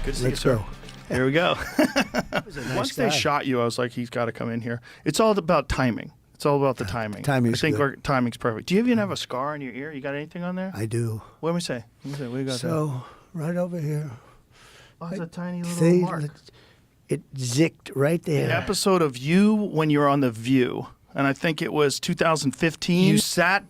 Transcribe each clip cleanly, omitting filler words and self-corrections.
Good to see you, Let's sir. go. Here we go. Nice Once guy. they shot you, I was like, he's got to come in here. It's all about timing. It's all about the timing. Timing's I think good. our timing's perfect. Do you even have a scar on your ear? You got anything on there? I do. What do we say? What do you got there? So, right over here. Oh, it's a tiny little See, mark. it zicked right there. An episode of you when you were on The View, and I think it was 2015.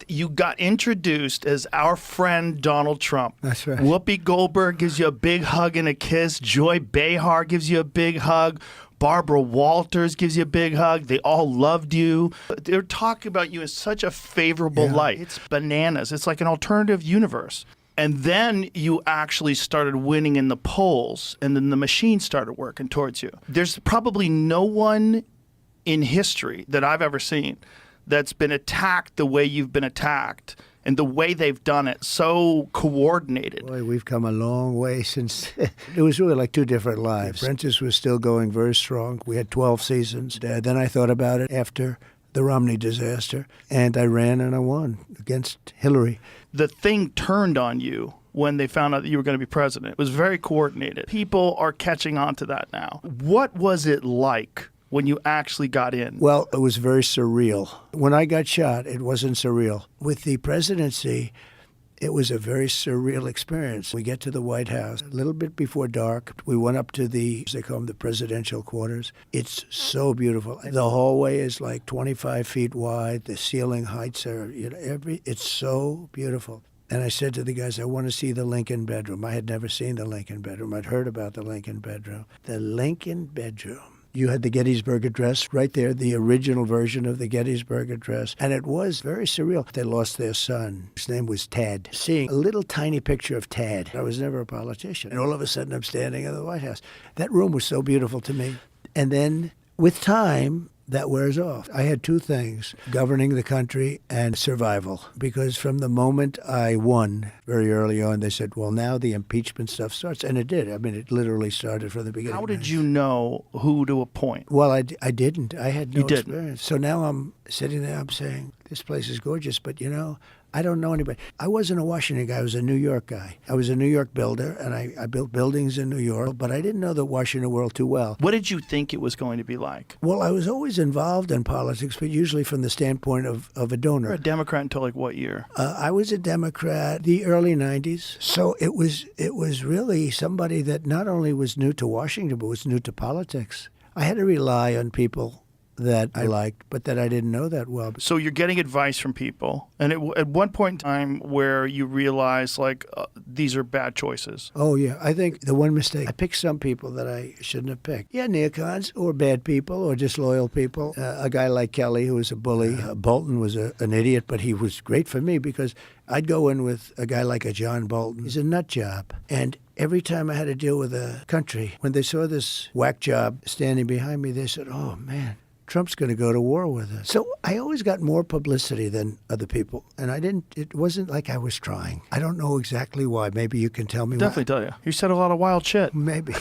You got introduced as our friend Donald Trump. That's right. Whoopi Goldberg gives you a big hug and a kiss. Joy Behar gives you a big hug. Barbara Walters gives you a big hug. They all loved you. They're talking about you in such a favorable light. It's bananas. It's like an alternative universe. And then you actually started winning in the polls, and then the machine started working towards you. There's probably no one in history that I've ever seen that's been attacked the way you've been attacked and the way they've done it, so coordinated. Boy, we've come a long way since. It was really like two different lives. Apprentice was still going very strong. We had 12 seasons. Then I thought about it after the Romney disaster, and I ran and I won against Hillary. The thing turned on you when they found out that you were going to be president. It was very coordinated. People are catching on to that now. What was it like when you actually got in? Well, it was very surreal. When I got shot, it wasn't surreal. With the presidency, it was a very surreal experience. We get to the White House a little bit before dark. We went up to they call them the presidential quarters. It's so beautiful. The hallway is like 25 feet wide. The ceiling heights are, it's so beautiful. And I said to the guys, I want to see the Lincoln bedroom. I had never seen the Lincoln bedroom. I'd heard about the Lincoln bedroom. The Lincoln bedroom. You had the Gettysburg Address right there, the original version of the Gettysburg Address. And it was very surreal. They lost their son. His name was Tad. Seeing a little tiny picture of Tad. I was never a politician. And all of a sudden, I'm standing in the White House. That room was so beautiful to me. And then, with time, that wears off. I had two things, governing the country and survival. Because from the moment I won very early on, they said, well, now the impeachment stuff starts. And it did. I mean, it literally started from the beginning. How did you know who to appoint? Well, I didn't. I had no You didn't. experience. So now I'm sitting there, I'm saying, this place is gorgeous, but I don't know anybody. I wasn't a Washington guy. I was a New York guy. I was a New York builder, and I built buildings in New York, but I didn't know the Washington world too well. What did you think it was going to be like? Well, I was always involved in politics, but usually from the standpoint of a You were donor. a Democrat until like what year? I was a Democrat the early 90s. So it was really somebody that not only was new to Washington, but was new to politics. I had to rely on people that I liked, but that I didn't know that well. So you're getting advice from people, and at one point in time where you realize these are bad choices. Oh, yeah. I think the one mistake, I picked some people that I shouldn't have picked. Yeah, neocons or bad people or disloyal people. A guy like Kelly, who was a bully. Bolton was an idiot, but he was great for me because I'd go in with a guy like a John Bolton. He's a nut job. And every time I had to deal with a country, when they saw this whack job standing behind me, they said, oh, man, Trump's going to go to war with us. So I always got more publicity than other people. And it wasn't like I was trying. I don't know exactly why. Maybe you can tell me Definitely tell you. You said a lot of wild shit. Maybe.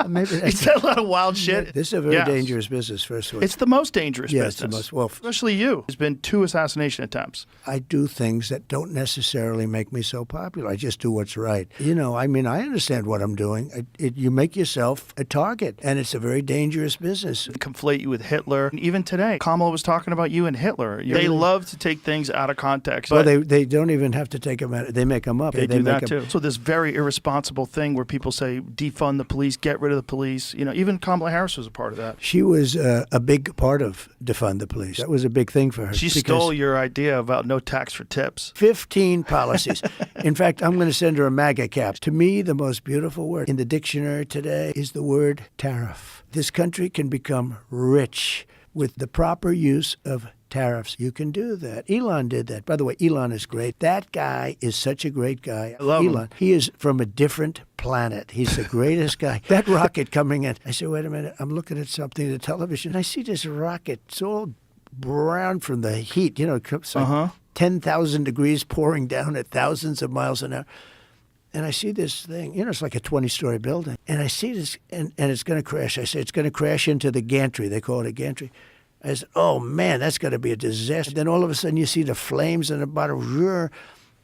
Maybe You that's said a lot of wild shit. This is a very Yes. dangerous business, first of all. It's the most dangerous Yeah, business. it's the most, well, Especially you. There's been 2 assassination attempts. I do things that don't necessarily make me so popular. I just do what's right. I understand what I'm doing. You make yourself a target, and it's a very dangerous business. Conflate you with Hitler. And even today, Kamala was talking about you and Hitler. They love to take things out of context. Well, they don't even have to take them out. They make them up. They do make that too. So this very irresponsible thing where people say defund the police, get rid of the police. Even Kamala Harris was a part of that. She was a big part of defund the police. That was a big thing for her. She stole your idea about no tax for tips. 15 policies. In fact, I'm going to send her a MAGA cap. To me, the most beautiful word in the dictionary today is the word tariff. This country can become rich with the proper use of tariffs. You can do that. Elon did that. By the way, Elon is great. That guy is such a great guy. I love Elon. him. He is from a different planet. He's the greatest guy. That rocket coming in. I said, wait a minute. I'm looking at something, the television. And I see this rocket. It's all brown from the heat. It's like 10,000 degrees pouring down at thousands of miles an hour. And I see this thing, it's like a 20-story building. And I see this, and it's going to crash. I say, it's going to crash into the gantry. They call it a gantry. I said, oh, man, that's going to be a disaster. Then all of a sudden you see the flames and about a roar.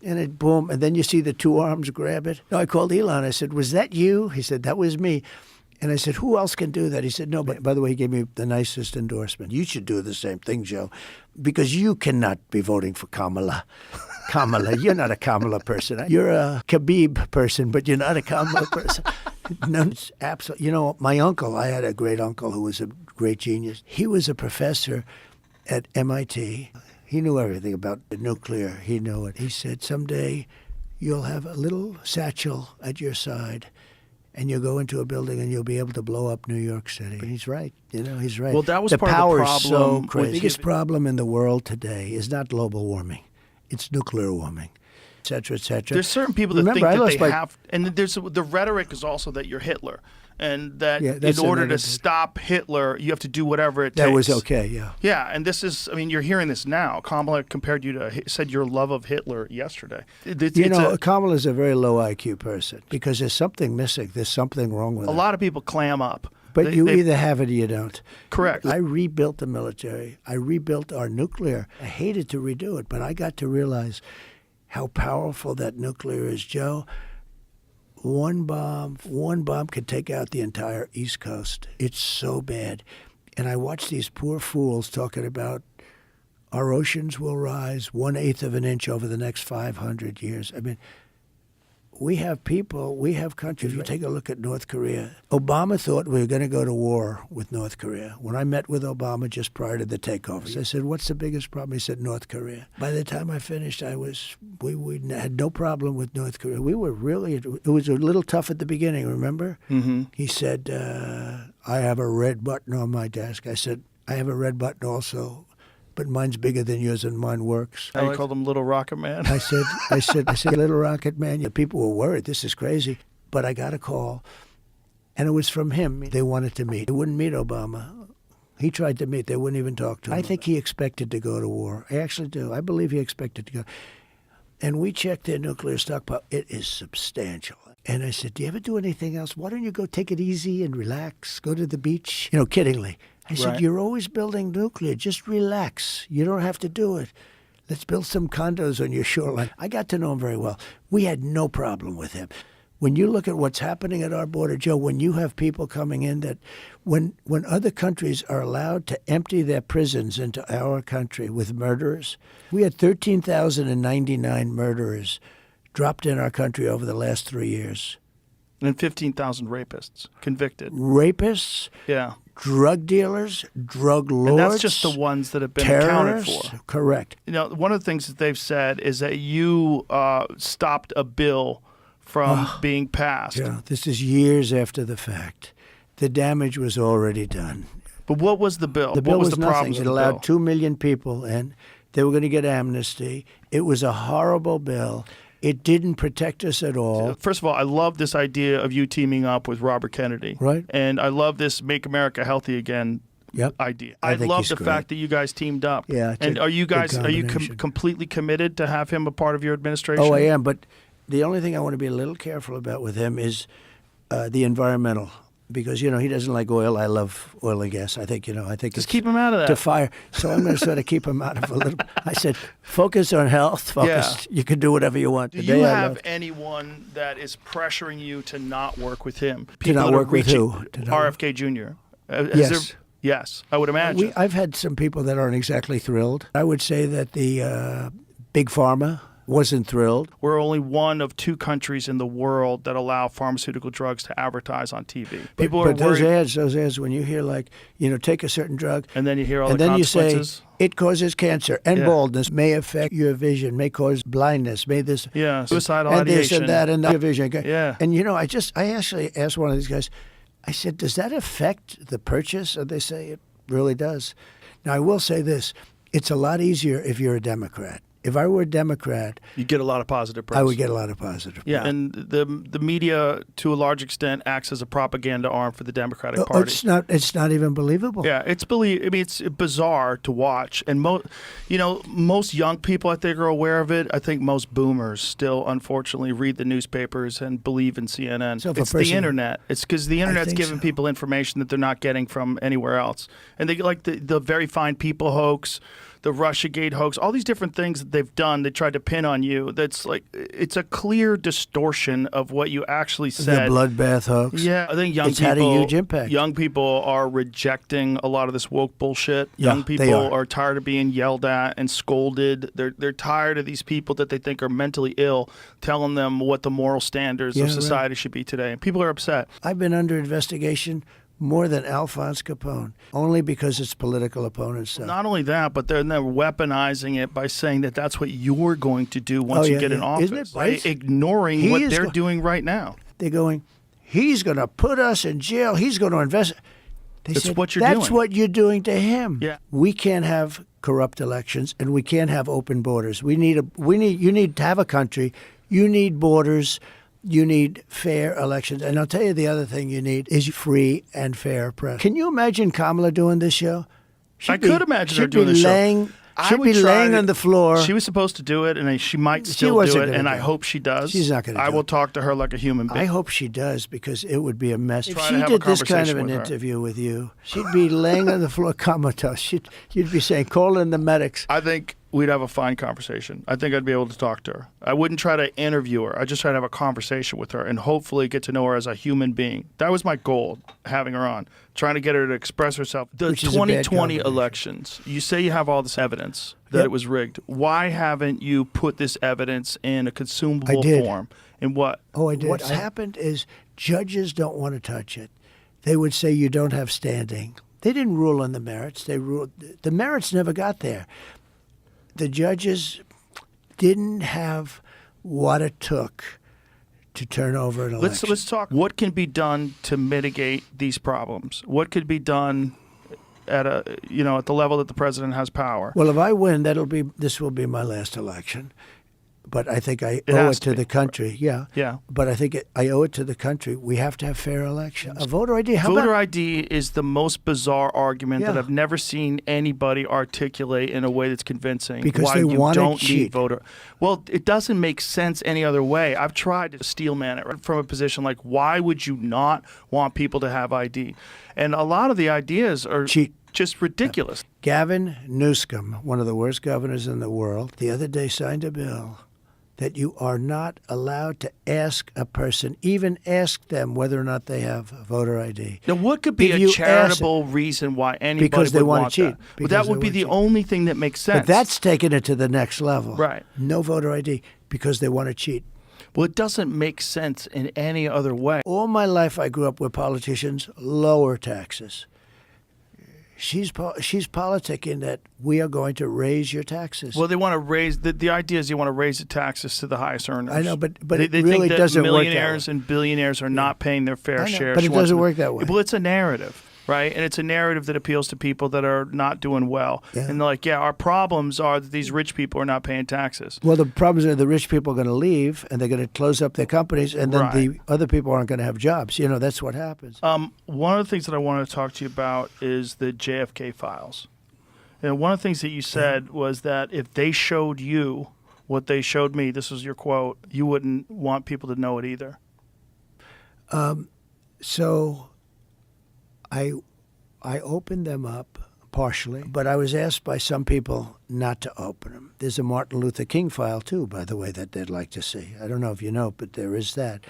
And it boom, and then you see the two arms grab it. No, I called Elon. I said, "Was that you?" He said, "That was me." And I said, "Who else can do that?" He said, "No, but by the way, he gave me the nicest endorsement. You should do the same thing, Joe, because you cannot be voting for Kamala. Kamala, you're not a Kamala person. You're a Khabib person, but you're not a Kamala person." No, it's absolutely. You know, my uncle, I had a great uncle who was a great genius. He was a professor at MIT. He knew everything about the nuclear. He knew it. He said, "Someday you'll have a little satchel at your side, and you'll go into a building and you'll be able to blow up New York City." And he's right. You know, he's right. Well, that was the part of the power problem is so with crazy. The biggest problem in the world today is not global warming. It's nuclear warming, et cetera, et cetera. There's certain people that Remember, think that they have, and there's the rhetoric is also that you're Hitler, and that in order to stop Hitler, you have to do whatever it takes. That was okay, yeah. Yeah, and this is, I mean, you're hearing this now. Kamala compared you to, said your love of Hitler yesterday. Kamala's a very low IQ person because there's something missing. There's something wrong with her. A lot of people clam up. But you either have it or you don't. Correct. I rebuilt the military. I rebuilt our nuclear. I hated to redo it, but I got to realize how powerful that nuclear is, Joe. One bomb could take out the entire East Coast. It's so bad. And I watch these poor fools talking about our oceans will rise 1/8 of an inch over the next 500 years. I mean, we have people, we have countries. If you take a look at North Korea, Obama thought we were going to go to war with North Korea. When I met with Obama just prior to the takeover, I said, "What's the biggest problem?" He said, "North Korea." By the time I finished, we had no problem with North Korea. We were really, it was a little tough at the beginning, remember? Mm-hmm. He said, "I have a red button on my desk." I said, "I have a red button also, but mine's bigger than yours and mine works." You called him Little Rocket Man? I said, "Little Rocket Man." People were worried. This is crazy. But I got a call, and it was from him. They wanted to meet. They wouldn't meet Obama. He tried to meet. They wouldn't even talk to him. I think he expected to go to war. I actually do. I believe he expected to go. And we checked their nuclear stockpile. It is substantial. And I said, "Do you ever do anything else? Why don't you go take it easy and relax? Go to the beach?" You know, kiddingly. I said, Right. "You're always building nuclear. Just relax. You don't have to do it. Let's build some condos on your shoreline." I got to know him very well. We had no problem with him. When you look at what's happening at our border, Joe, when you have people coming in that when other countries are allowed to empty their prisons into our country with murderers, we had 13,099 murderers dropped in our country over the last 3 years. And 15,000 rapists convicted. Rapists, Yeah. drug dealers, drug lords. And that's just the ones that have been accounted for. Correct. You know, one of the things that they've said is that you stopped a bill from being passed. Yeah, this is years after the fact. The damage was already done. But what was the bill? The bill what was was the nothing. problems It with the allowed bill? 2 million people in. They were going to get amnesty. It was a horrible bill. It didn't protect us at all. First of all, I love this idea of you teaming up with Robert Kennedy. Right. And I love this Make America Healthy Again idea. I think love he's the great. fact that you guys teamed up. Yeah, it's and a are you good guys combination. completely committed to have him a part of your administration? Oh, I am. But the only thing I want to be a little careful about with him is the environmental. Because, you know, he doesn't like oil. I love oil and gas. I think Just it's keep him out of that. to fire. So I'm going to sort of keep him out of a little. I said, focus on health. Focus. You can do whatever you want. Do you have anyone that is pressuring you to not work with him? To not that are work with reaching- who? RFK Jr. Yes. Yes, I would imagine. I've had some people that aren't exactly thrilled. I would say that the big pharma wasn't thrilled. We're only one of 2 countries in the world that allow pharmaceutical drugs to advertise on TV. People are but worried. those ads, when you hear take a certain drug, And then you hear all and the then you say consequences. it causes cancer and Yeah. baldness, may affect your vision, may cause blindness, may this, Suicidal and this ideation. and that, and your vision. Yeah. And I actually asked one of these guys. I said, "Does that affect the purchase?" And they say it really does. Now I will say this: it's a lot easier if you're a Democrat. If I were a Democrat, You get a lot of positive press. I would get a lot of positive. Yeah, and the media, to a large extent, acts as a propaganda arm for the Democratic Party. It's not even believable. Yeah, it's bizarre to watch, and most young people I think are aware of it. I think most boomers still, unfortunately, read the newspapers and believe in CNN. So if a it's the person- internet. It's because the internet's think giving so. people information that they're not getting from anywhere else, and they like the very fine people hoax. the Russiagate hoax, all these different things that they've done, they tried to pin on you. That's like, it's a clear distortion of what you actually said. The bloodbath hoax. Yeah, I think It's had a huge impact. Young people are rejecting a lot of this woke bullshit. Yeah, Young they people are. are tired of being yelled at and scolded. They're tired of these people that they think are mentally ill telling them what the moral standards Yeah, of right. society should be today. And people are upset. I've been under investigation more than Alphonse Capone, only because it's political opponents. So. Not only that, but they're weaponizing it by saying that that's what you're going to do once you get in office. Isn't it by right? ignoring what they're doing right now. They're going, he's going to put us in jail. He's going to invest. That's said, what you're That's doing. what you're doing to him. Yeah. We can't have corrupt elections, and we can't have open borders. You need to have a country. You need borders. You need fair elections. And I'll tell you the other thing you need is free and fair press. Can you imagine Kamala doing this show? I could imagine her doing this show. She'd be laying on the floor. She was supposed to do it, and she might still do it, and I hope she does. She's not going to do it. I will talk to her like a human being. I hope she does, because it would be a mess. If Try she to have did a this kind of conversation an with her. interview with you, she'd be laying on the floor comatose. You'd be saying, call in the medics. I think we'd have a fine conversation. I think I'd be able to talk to her. I wouldn't try to interview her. I'd just try to have a conversation with her and hopefully get to know her as a human being. That was my goal, having her on, trying to get her to express herself. The Which is a bad 2020 combination. elections, you say you have all this evidence that Yep. it was rigged. Why haven't you put this evidence in a consumable I did. form? In what? Oh, I did. What's happened is judges don't want to touch it. They would say you don't have standing. They didn't rule on the merits. The merits never got there. The judges didn't have what it took to turn over an election. Let's talk. What can be done to mitigate these problems? What could be done at the level that the president has power? Well, if I win, this will be my last election. But I think I owe has it to to be. the country. Yeah. Yeah. But I think I owe it to the country. We have to have fair elections. A voter ID. Voter ID is the most bizarre argument that Yeah. I've never seen anybody articulate in a way that's convincing. Because why they you want to don't cheat. need voter. Well, it doesn't make sense any other way. I've tried to steelman it from a position like, why would you not want people to have ID? And a lot of the ideas are Cheat. just ridiculous. Gavin Newsom, one of the worst governors in the world, the other day signed a bill that you are not allowed to ask a person, even ask them whether or not they have a voter ID. Now, what could be If a you ask charitable reason why anybody Because they would wanna want cheat. that? But Because that they would be wanna the cheat. only thing that makes sense. But that's taken it to the next level. Right. No voter ID because they want to cheat. Well, it doesn't make sense in any other way. All my life I grew up with politicians lower taxes. She's politicking that we are going to raise your taxes. Well, they want to raise the idea is you want to raise the taxes to the highest earners. I know, but they it really think that doesn't work that millionaires way. and billionaires are not paying their fair I know, share. but She it wants doesn't them- work that way. Well, it's a narrative, right? And it's a narrative that appeals to people that are not doing well. Yeah. And they're like, yeah, our problems are that these rich people are not paying taxes. Well, the problems are the rich people are going to leave and they're going to close up their companies, and then Right. the other people aren't going to have jobs. That's what happens. One of the things that I wanted to talk to you about is the JFK files. One of the things that you said was that if they showed you what they showed me, this was your quote, you wouldn't want people to know it either. So I opened them up partially, but I was asked by some people not to open them. There's a Martin Luther King file, too, by the way, that they'd like to see. I don't know if you know, but there is that.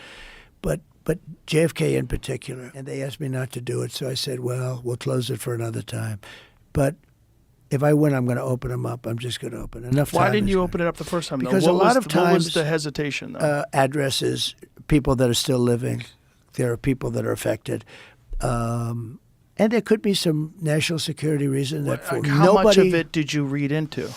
But JFK in particular, and they asked me not to do it, so I said, well, we'll close it for another time. But if I win, I'm going to open them up. I'm just going to open enough. Why time didn't is you gonna- open it up the first time? though? Because What a lot was of what was times, the hesitation, though? Addresses, people that are still living. There are people that are affected. And there could be some national security reason that for How nobody. much of it did you read into?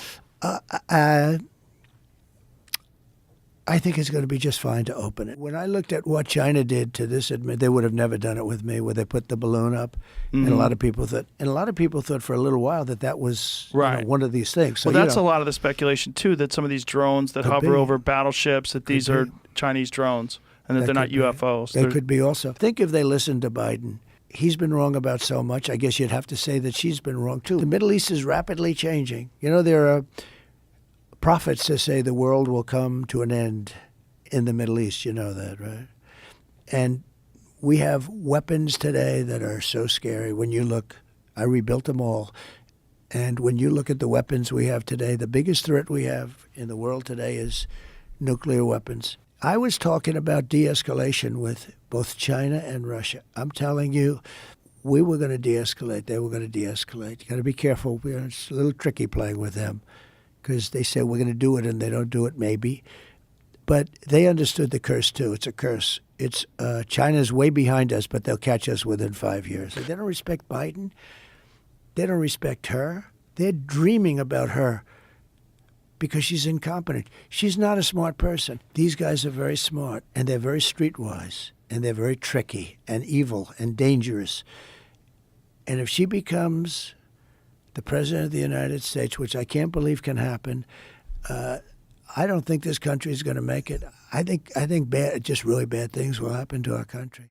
I think it's going to be just fine to open it. When I looked at what China did to this, they would have never done it with me, where they put the balloon up, and a lot of people thought, for a little while that was Right. one of these things. So, Well, that's a lot of the speculation, too, that some of these drones that Could hover be. over battleships, that these are Chinese drones and that they're not could be. UFOs. They They're- could be also. Think if they listened to Biden. He's been wrong about so much. I guess you'd have to say that she's been wrong, too. The Middle East is rapidly changing. There are prophets that say the world will come to an end in the Middle East. You know that, right? And we have weapons today that are so scary. When you look, I rebuilt them all. And when you look at the weapons we have today, the biggest threat we have in the world today is nuclear weapons. I was talking about de-escalation with both China and Russia. I'm telling you, we were going to de-escalate. They were going to de-escalate. You got to be careful. It's a little tricky playing with them because they say we're going to do it and they don't do it maybe. But they understood the curse too. It's a curse. It's China's way behind us, but they'll catch us within 5 years. They don't respect Biden. They don't respect her. They're dreaming about her because she's incompetent. She's not a smart person. These guys are very smart, and they're very streetwise, and they're very tricky and evil and dangerous. And if she becomes the president of the United States, which I can't believe can happen, I don't think this country is going to make it. I think bad, just really bad things will happen to our country.